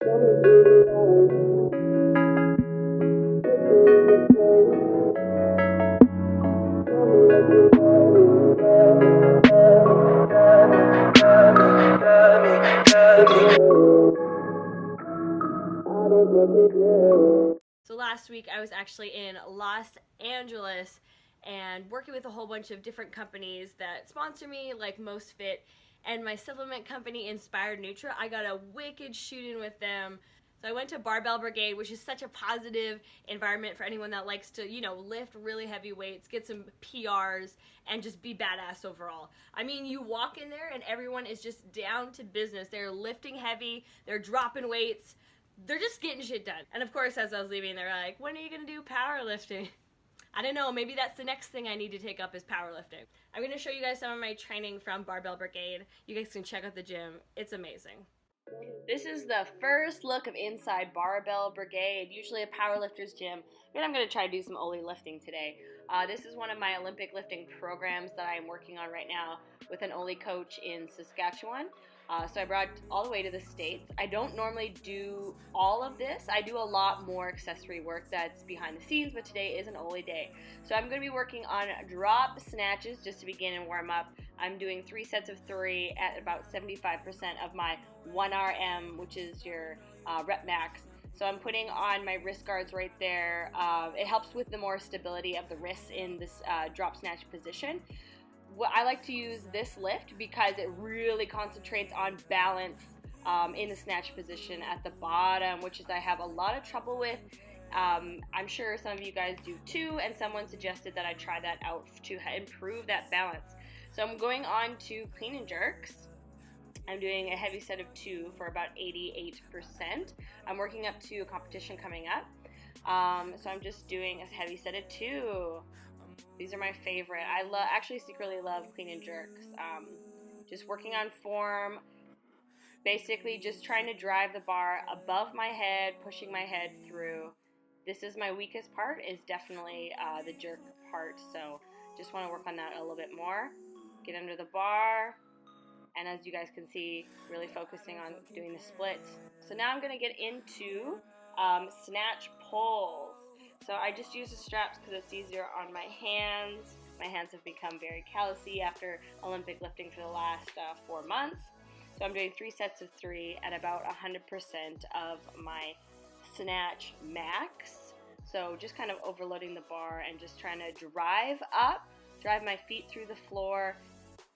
So last week I was actually in Los Angeles and working with a whole bunch of different companies that sponsor me, like Most Fit, and my supplement company Inspired Nutra. I got a wicked shoot in with them. So I went to Barbell Brigade, which is such a positive environment for anyone that likes to, lift really heavy weights, get some PRs, and just be badass overall. I mean, you walk in there and everyone is just down to business. They're lifting heavy, they're dropping weights, they're just getting shit done. And of course, as I was leaving, they're like, when are you gonna do powerlifting? I don't know, maybe that's the next thing I need to take up is powerlifting. I'm gonna show you guys some of my training from Barbell Brigade. You guys can check out the gym, it's amazing. This is the first look of inside Barbell Brigade, usually a powerlifter's gym, but I'm gonna try to do some Oli lifting today. This is one of my Olympic lifting programs that I'm working on right now with an Oli coach in Saskatchewan. So I brought all the way to the States. I don't normally do all of this. I do a lot more accessory work that's behind the scenes, but today is an Oli day. So I'm going to be working on drop snatches just to begin and warm up. I'm doing 3 sets of 3 at about 75% of my 1RM, which is your rep max. So I'm putting on my wrist guards right there. It helps with the more stability of the wrists in this drop snatch position. I like to use this lift because it really concentrates on balance in the snatch position at the bottom, which is I have a lot of trouble with. I'm sure some of you guys do too, and someone suggested that I try that out to improve that balance. So I'm going on to clean and jerks. I'm doing a heavy set of 2 for about 88%. I'm working up to a competition coming up. So I'm just doing a heavy set of 2. These are my favorite. I actually secretly love clean and jerks. Just working on form, basically just trying to drive the bar above my head, pushing my head through. This is my weakest part, is definitely the jerk part. So just want to work on that a little bit more. Get under the bar. And as you guys can see, really focusing on doing the splits. So now I'm going to get into snatch pulls. So I just use the straps because it's easier on my hands. My hands have become very callousy after Olympic lifting for the last 4 months. So I'm doing 3 sets of 3 at about 100% of my snatch max. So just kind of overloading the bar and just trying to drive up, drive my feet through the floor,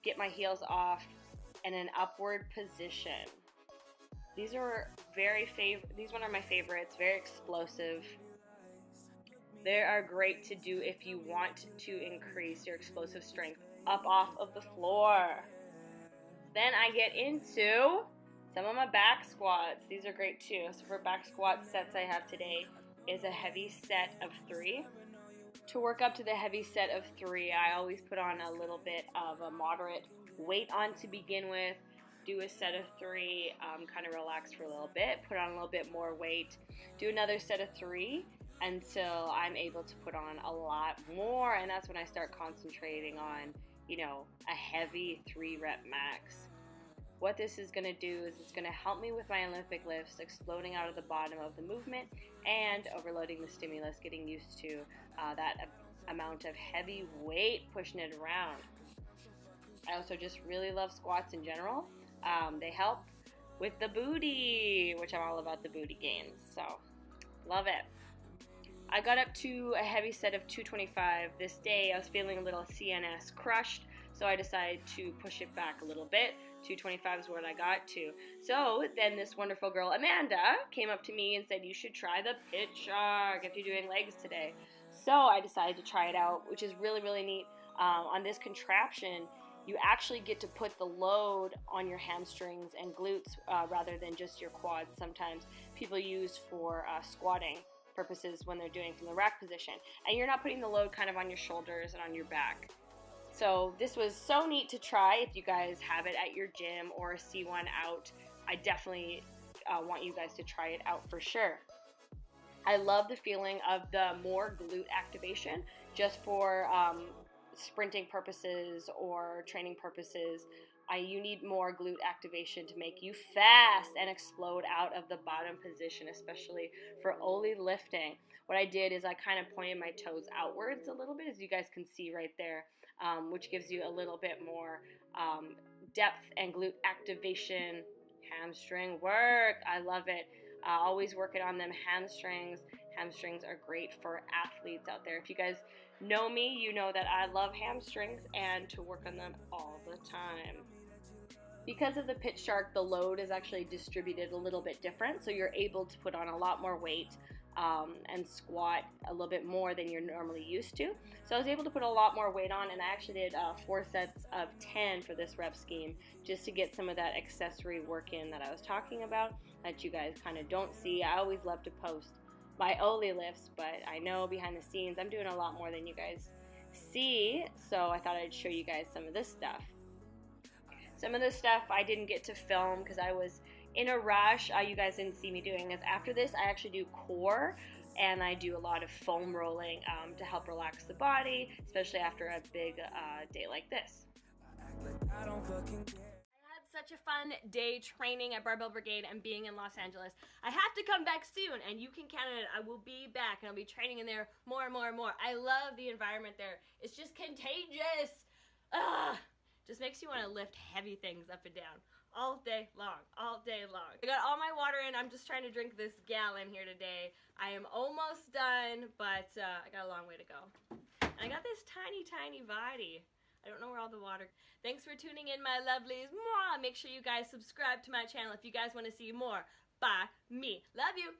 get my heels off in an upward position. These are these one are my favorites, very explosive. They are great to do if you want to increase your explosive strength up off of the floor. Then I get into some of my back squats. These are great too. So for back squat sets I have today is a heavy set of 3. To work up to the heavy set of 3, I always put on a little bit of a moderate weight on to begin with. Do a set of 3, kind of relax for a little bit, put on a little bit more weight, do another set of 3 until I'm able to put on a lot more, and that's when I start concentrating on, a heavy 3 rep max. What this is going to do is it's going to help me with my Olympic lifts, exploding out of the bottom of the movement and overloading the stimulus, getting used to that amount of heavy weight, pushing it around. I also just really love squats in general. They help with the booty, which I'm all about the booty gains, so love it. I got up to a heavy set of 225 this day. I was feeling a little CNS crushed, so I decided to push it back a little bit. 225 is what I got to. So then this wonderful girl, Amanda, came up to me and said, you should try the pit shark if you're doing legs today. So I decided to try it out, which is really, really neat. On this contraption, you actually get to put the load on your hamstrings and glutes rather than just your quads. Sometimes people use for squatting purposes when they're doing from the rack position. And you're not putting the load kind of on your shoulders and on your back. So this was so neat to try. If you guys have it at your gym or see one out, I definitely want you guys to try it out for sure. I love the feeling of the more glute activation just for sprinting purposes or training purposes You need more glute activation to make you fast and explode out of the bottom position, especially for only lifting. What I did is I kind of pointed my toes outwards a little bit, as you guys can see right there, which gives you a little bit more depth and glute activation. Hamstring work, I love it. Always working on them hamstrings. Hamstrings are great for athletes out there. If you guys know me, you know that I love hamstrings and to work on them all the time. Because of the pitch shark, the load is actually distributed a little bit different, so you're able to put on a lot more weight and squat a little bit more than you're normally used to. So I was able to put a lot more weight on, and I actually did 4 sets of 10 for this rep scheme, just to get some of that accessory work in that I was talking about that you guys kind of don't see. I always love to post my Oli lifts, but I know behind the scenes I'm doing a lot more than you guys see, so I thought I'd show you guys some of this stuff. Some of this stuff I didn't get to film because I was in a rush. You guys didn't see me doing this. After this, I actually do core, and I do a lot of foam rolling to help relax the body, especially after a big day like this. I had such a fun day training at Barbell Brigade and being in Los Angeles. I have to come back soon, and you can count on it. I will be back, and I'll be training in there more and more and more. I love the environment there. It's just contagious. Just makes you want to lift heavy things up and down all day long, all day long. I got all my water in. I'm just trying to drink this gallon here today. I am almost done, but I got a long way to go. And I got this tiny, tiny body. I don't know where all the water. Thanks for tuning in, my lovelies. Mwah! Make sure you guys subscribe to my channel if you guys want to see more by me. Love you.